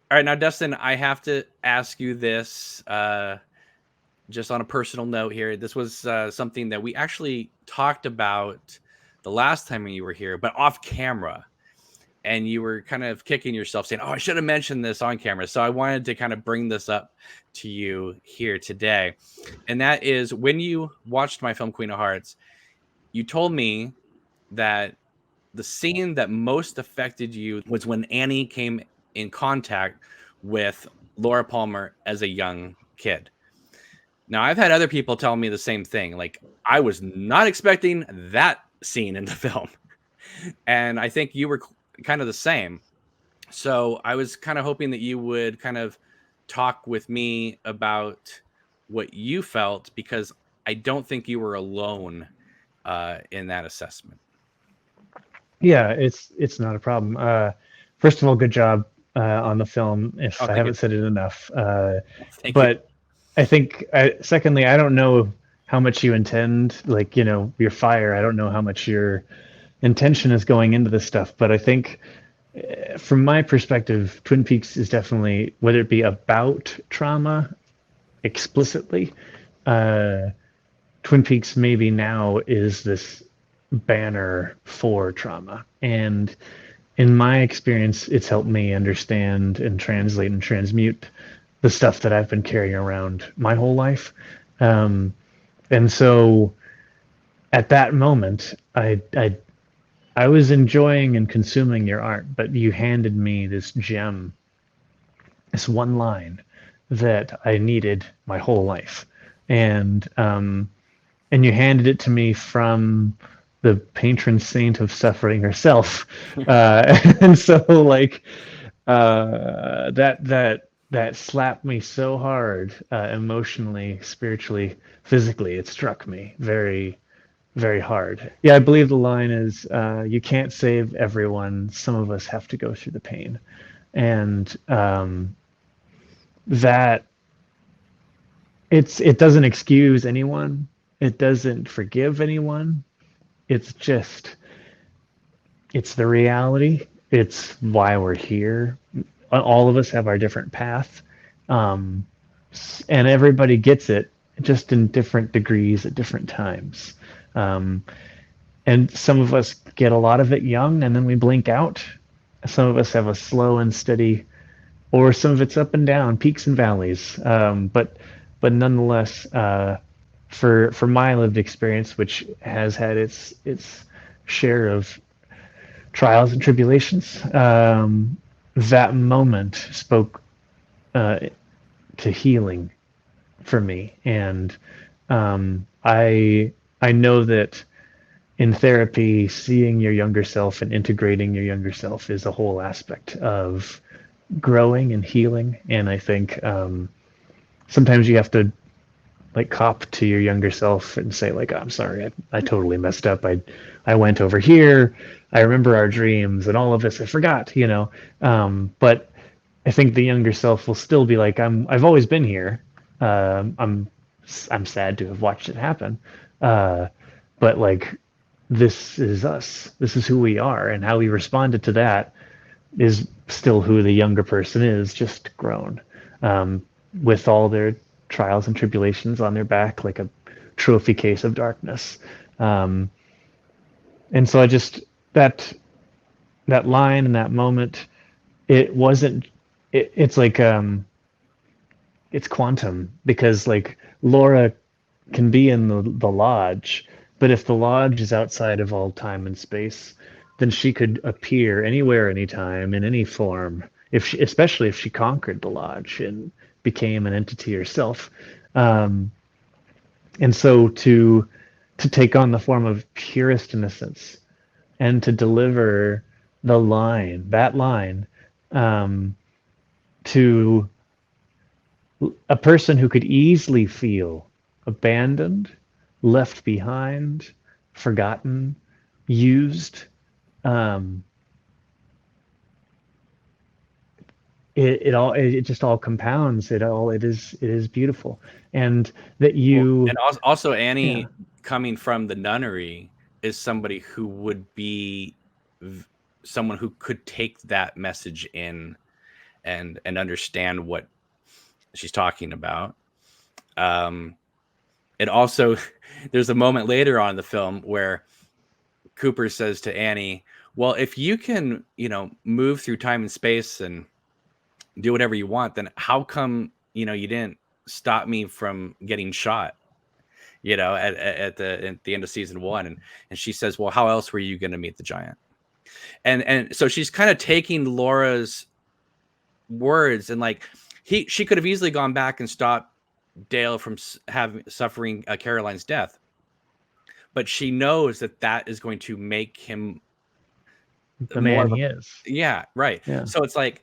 All right, now, Dustin, I have to ask you this just on a personal note here. This was something that we actually talked about the last time you were here, but off camera. And you were kind of kicking yourself saying, oh, I should have mentioned this on camera. So I wanted to kind of bring this up to you here today. And that is, when you watched my film Queen of Hearts, you told me that the scene that most affected you was when Annie came in contact with Laura Palmer as a young kid. Now, I've had other people tell me the same thing. Like, I was not expecting that scene in the film. And I think you were kind of the same. So I was kind of hoping that you would kind of talk with me about what you felt, because I don't think you were alone in that assessment. Yeah, it's not a problem. First of all, good job on the film. Oh, If I thank haven't you. said it enough, Thank you. but I think secondly, I don't know how much you intend, like your fire. I don't know how much your intention is going into this stuff, but I think from my perspective, Twin Peaks is definitely, whether it be about trauma explicitly, uh, Twin Peaks maybe now is this banner for trauma. And in my experience, it's helped me understand and translate and transmute the stuff that I've been carrying around my whole life. Um, and so at that moment, I was enjoying and consuming your art, but you handed me this gem, this one line that I needed my whole life. And you handed it to me from the patron saint of suffering herself. And so like that slapped me so hard, emotionally, spiritually, physically. It struck me very, very hard. Yeah, I believe the line is, you can't save everyone. Some of us have to go through the pain. And that it doesn't excuse anyone. It doesn't forgive anyone. It's just it's the reality. It's why we're here. All of us have our different path, um, and everybody gets it just in different degrees at different times. Um, and some of us get a lot of it young, and then we blink out. Some of us have a slow and steady, or some of it's up and down, peaks and valleys. But nonetheless, for my lived experience, which has had its share of trials and tribulations, that moment spoke uh, to healing for me, and I know that in therapy, seeing your younger self and integrating your younger self is a whole aspect of growing and healing. And I think sometimes you have to like cop to your younger self and say like, I'm sorry, I totally messed up. I went over here. I remember our dreams and all of this. I forgot, but I think the younger self will still be like, I've always been here. I'm sad to have watched it happen. Uh, but like, this is us. This is who we are, and how we responded to that is still who the younger person is, just grown, with all their trials and tribulations on their back, like a trophy case of darkness. Um, and so I just that line and that moment, it wasn't. It's like it's quantum, because like Laura can be in the lodge, but if the lodge is outside of all time and space, then she could appear anywhere, anytime, in any form. If she, especially if she conquered the lodge and became an entity herself, um, and so to take on the form of purest innocence and to deliver that line, um, to a person who could easily feel abandoned, left behind, forgotten, used. Um, it just all compounds. It is beautiful, and that Well, you, and also yeah, Annie, coming from the nunnery, is somebody who would be someone who could take that message in and understand what she's talking about. It also, there's a moment later on in the film where Cooper says to Annie, well, if you can, move through time and space and do whatever you want, then how come, you didn't stop me from getting shot, at the end of season 1? And she says, well, how else were you going to meet the giant? And so she's kind of taking Laura's words, and like she could have easily gone back and stopped Dale from suffering Caroline's death, but she knows that is going to make him the man he is. Yeah, right. Yeah. So it's like,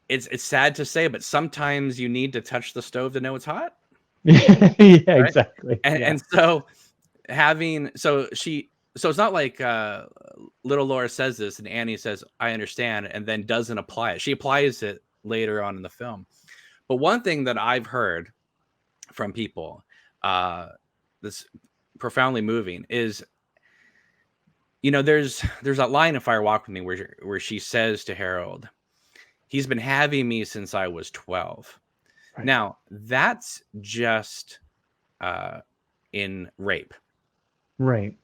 it's sad to say, but sometimes you need to touch the stove to know it's hot. Yeah, right? Exactly. And so so it's not like little Laura says this and Annie says, I understand, and then doesn't apply it. She applies it later on in the film. But one thing that I've heard from people that's profoundly moving is, there's that line in Fire Walk With Me where she says to Harold, he's been having me since I was 12. Right. Now, that's just in rape. Right.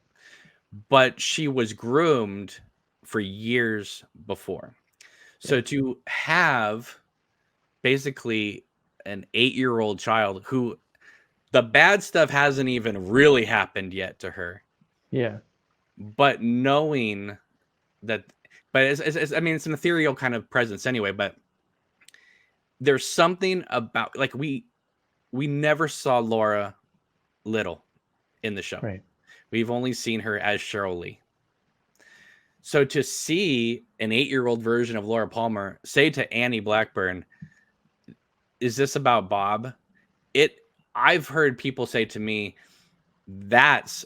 But she was groomed for years before. So to have basically an 8-year-old child who the bad stuff hasn't even really happened yet to her. Yeah. But knowing that, but it's I mean, it's an ethereal kind of presence anyway, but there's something about, like, we never saw Laura little in the show. Right. We've only seen her as Cheryl Lee. So to see an 8-year-old version of Laura Palmer say to Annie Blackburn, is this about Bob? I've heard people say to me, that's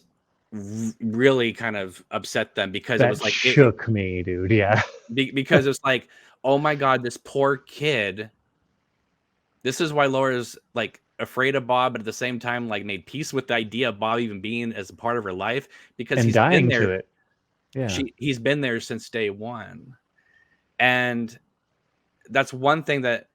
really kind of upset them, because it was like, shook me, dude. Yeah. Because it's like, oh my God, this poor kid. This is why Laura's like afraid of Bob, but at the same time, like, made peace with the idea of Bob even being as a part of her life, because he's dying been there. To it. Yeah. He's been there since day one. And that's one thing that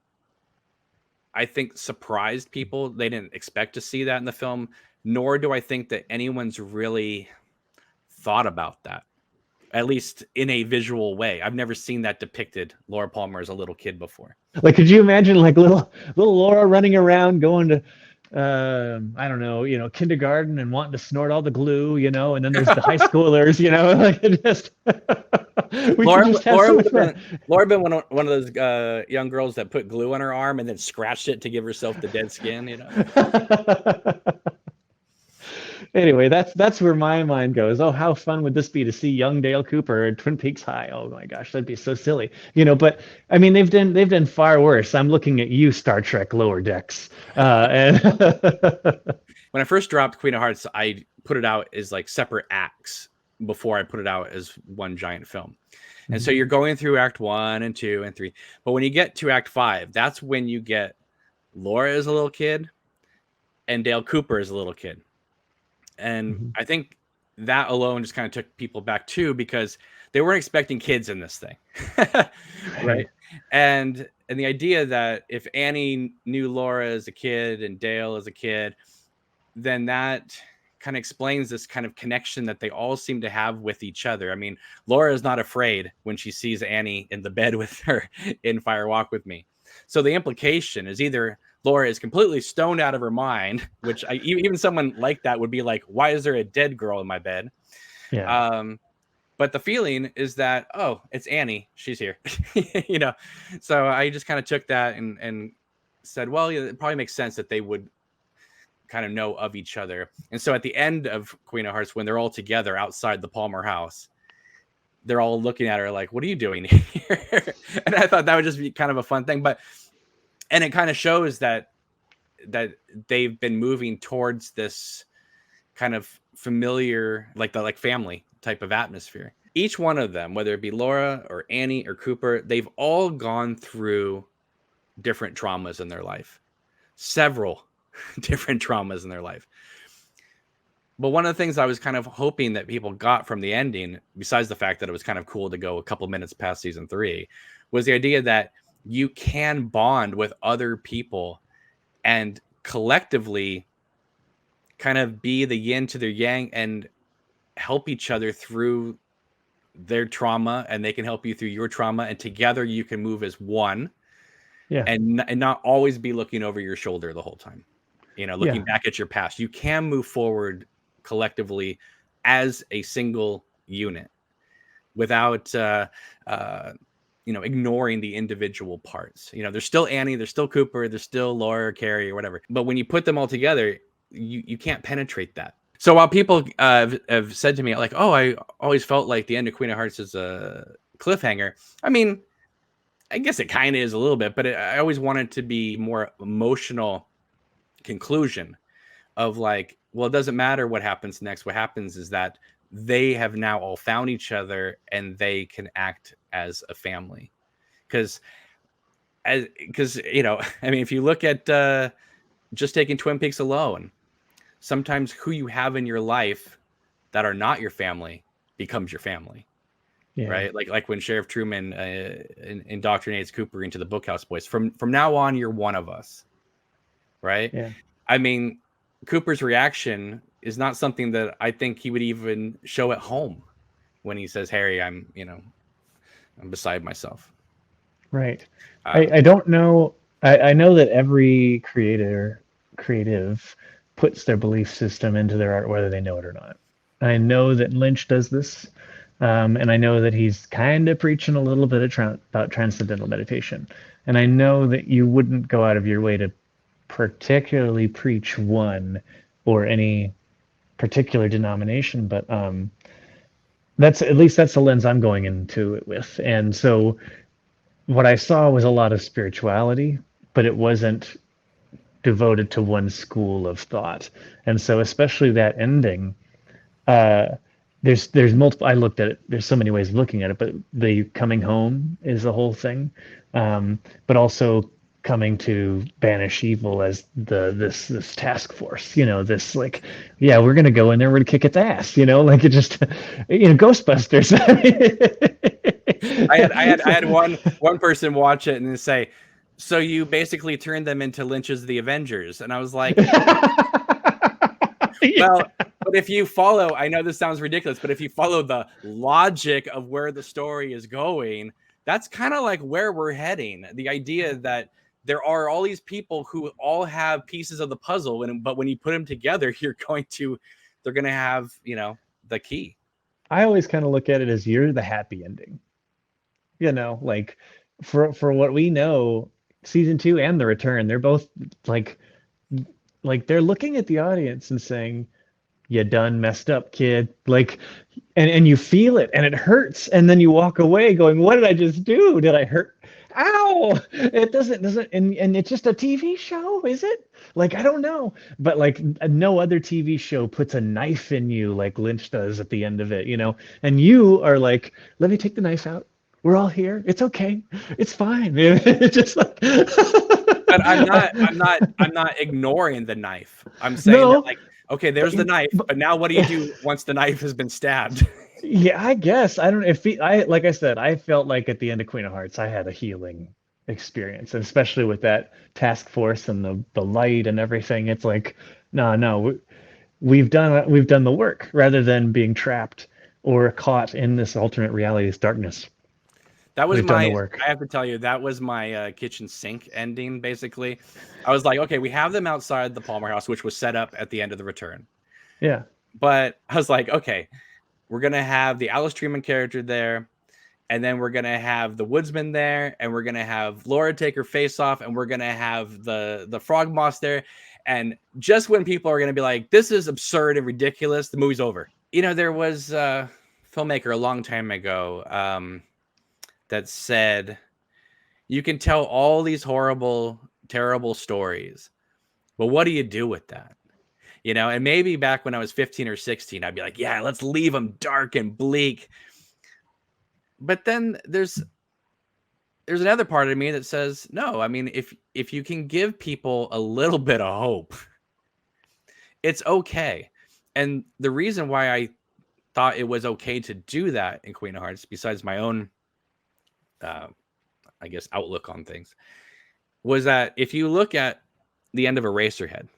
I think surprised people. They didn't expect to see that in the film, nor do I think that anyone's really thought about that, at least in a visual way. I've never seen that depicted, Laura Palmer as a little kid, before. Like, could you imagine like little Laura running around going to I don't know, kindergarten and wanting to snort all the glue, and then there's the high schoolers, like it just Laura been one of those young girls that put glue on her arm and then scratched it to give herself the dead skin, Anyway, that's where my mind goes. Oh, how fun would this be to see young Dale Cooper at Twin Peaks High? Oh my gosh, that'd be so silly. But I mean, they've done far worse. I'm looking at you, Star Trek Lower Decks. And when I first dropped Queen of Hearts, I put it out as like separate acts before I put it out as one giant film. And so you're going through Act 1 and 2 and 3. But when you get to Act 5, that's when you get Laura as a little kid and Dale Cooper as a little kid. And I think that alone just kind of took people back too, because they weren't expecting kids in this thing. Right. And the idea that if Annie knew Laura as a kid and Dale as a kid, then that kind of explains this kind of connection that they all seem to have with each other. I mean, Laura is not afraid when she sees Annie in the bed with her in Fire Walk With Me. So the implication is either Laura is completely stoned out of her mind, which even someone like that would be like, why is there a dead girl in my bed? Yeah. But the feeling is that, oh, it's Annie. She's here. So I just kind of took that and said, well, yeah, it probably makes sense that they would kind of know of each other. And so at the end of Queen of Hearts, when they're all together outside the Palmer house, they're all looking at her like, what are you doing here? And I thought that would just be kind of a fun thing. And it kind of shows that they've been moving towards this kind of familiar, like family type of atmosphere. Each one of them, whether it be Laura or Annie or Cooper, they've all gone through different traumas in their life, several different traumas in their life. But one of the things I was kind of hoping that people got from the ending, besides the fact that it was kind of cool to go a couple minutes past season 3, was the idea that you can bond with other people and collectively kind of be the yin to their yang and help each other through their trauma, and they can help you through your trauma, and together you can move as one. Yeah. And not always be looking over your shoulder the whole time, looking Yeah. back at your past. You can move forward collectively as a single unit without ignoring the individual parts. There's still Annie, there's still Cooper, there's still Laura or Carrie or whatever, but when you put them all together, you can't penetrate that. So while people have said to me like, oh, I always felt like the end of Queen of Hearts is a cliffhanger, I mean, I guess it kind of is a little bit, but I always wanted to be more emotional conclusion of like, well, it doesn't matter what happens next. What happens is that they have now all found each other and they can act as a family. Because I mean, if you look at just taking Twin Peaks alone, sometimes who you have in your life that are not your family becomes your family. Yeah. Right, like when Sheriff Truman indoctrinates Cooper into the Bookhouse Boys. From now on, you're one of us, right? Yeah. I mean, Cooper's reaction is not something that I think he would even show at home when he says, "Harry, I'm beside myself." Right. I don't know. I know that every creative puts their belief system into their art, whether they know it or not. I know that Lynch does this. And I know that he's kind of preaching a little bit about transcendental meditation. And I know that you wouldn't go out of your way to particularly preach one or any particular denomination, but that's the lens I'm going into it with. And so what I saw was a lot of spirituality, but it wasn't devoted to one school of thought. And so especially that ending, there's multiple. I looked at it. There's so many ways of looking at it, but the coming home is the whole thing, but also coming to banish evil as this task force. This like, yeah, we're gonna go in there. We're gonna kick its ass. Like it just, Ghostbusters. I had one person watch it and then say, "So you basically turned them into Lynch's The Avengers," and I was like, well. But if you follow, I know this sounds ridiculous, but if you follow the logic of where the story is going, that's kind of like where we're heading. The idea that there are all these people who all have pieces of the puzzle, but when you put them together, they're going to have, the key. I always kind of look at it as you're the happy ending. Like for what we know, season 2 and The Return, they're both like they're looking at the audience and saying, you done messed up, kid. Like, and you feel it and it hurts. And then you walk away going, what did I just do? Did I hurt? Ow! It doesn't, and it's just a TV show, is it? Like, I don't know. But like no other TV show puts a knife in you like Lynch does at the end of it, and you are like, let me take the knife out. We're all here. It's okay. It's fine. It's just like but I'm not ignoring the knife. I'm saying that like, okay, there's the knife, but now what do you do once the knife has been stabbed? Yeah, I guess. I don't know if like I said, I felt like at the end of Queen of Hearts, I had a healing experience, and especially with that task force and the light and everything. It's like, no, we've done the work rather than being trapped or caught in this alternate reality, this darkness. That was I have to tell you, that was my kitchen sink ending, basically. I was like, okay, we have them outside the Palmer house, which was set up at the end of The Return. Yeah. But I was like, okay, we're going to have the Alice Truman character there, and then we're going to have the woodsman there, and we're going to have Laura take her face off, and we're going to have the frog moss there. And just when people are going to be like, this is absurd and ridiculous, the movie's over. There was a filmmaker a long time ago that said, you can tell all these horrible, terrible stories, but what do you do with that? And maybe back when I was 15 or 16, I'd be like, yeah, let's leave them dark and bleak. But then there's another part of me that says, no, I mean, if you can give people a little bit of hope, it's okay. And the reason why I thought it was okay to do that in Queen of Hearts, besides my own I guess, outlook on things, was that if you look at the end of Eraserhead,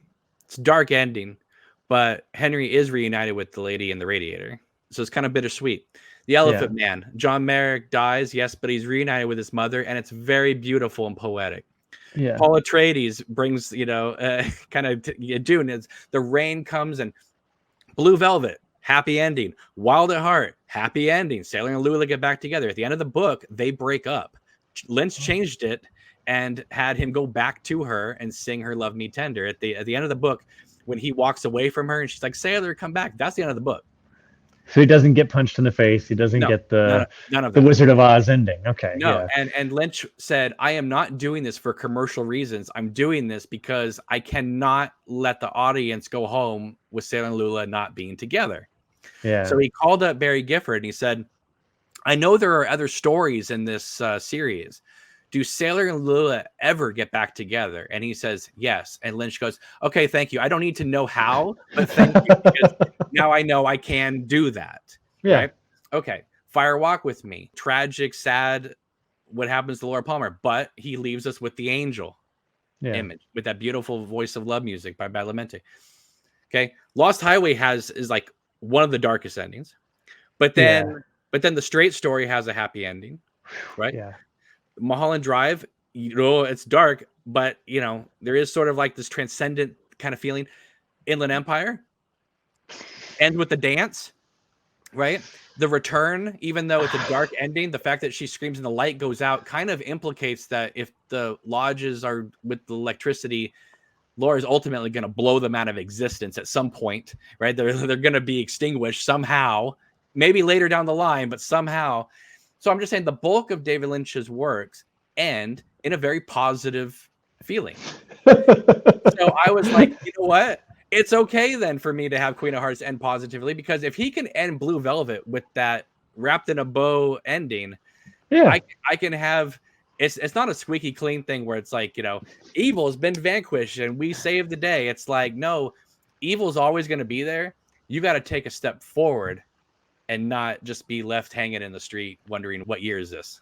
it's a dark ending, but Henry is reunited with the lady in the radiator. So it's kind of bittersweet. The Elephant Man, John Merrick dies, yes, but he's reunited with his mother, and it's very beautiful and poetic. Yeah. Paul Atreides brings, kind of Dune. Is the rain comes and Blue Velvet, happy ending. Wild at Heart, happy ending. Sailor and Lula get back together. At the end of the book, they break up. Lynch changed it and had him go back to her and sing her "Love Me Tender" at the end of the book. When he walks away from her and she's like, "Sailor, come back." That's the end of the book. So he doesn't get punched in the face. He doesn't get none of the that. Wizard of Oz ending. Okay. No, Yeah. and Lynch said, "I am not doing this for commercial reasons. I'm doing this because I cannot let the audience go home with Sailor and Lula not being together." Yeah. So he called up Barry Gifford and he said, "I know there are other stories in this series. Do Sailor and Lula ever get back together?" And he says, "Yes." And Lynch goes, "Okay, thank you. I don't need to know how, but thank you, because now I know I can do that." Yeah. Right? Okay. Fire Walk with Me. Tragic, sad, what happens to Laura Palmer, but he leaves us with the angel image, with that beautiful Voice of Love music by Badalamenti. Okay. Lost Highway is like one of the darkest endings. But then the Straight Story has a happy ending, right? Yeah. Mulholland Drive, it's dark, but there is sort of like this transcendent kind of feeling. Inland Empire ends with the dance, right? The Return, even though it's a dark ending, the fact that she screams and the light goes out kind of implicates that if the lodges are with the electricity, Laura's ultimately going to blow them out of existence at some point, right? They're going to be extinguished somehow, maybe later down the line, but somehow. So I'm just saying the bulk of David Lynch's works end in a very positive feeling. So I was like, you know what? It's okay then for me to have Queen of Hearts end positively, because if he can end Blue Velvet with that wrapped in a bow ending, I can have it's not a squeaky clean thing where it's like, evil has been vanquished and we saved the day. It's like, no, evil's always going to be there. You got to take a step forward and not just be left hanging in the street wondering what year is this.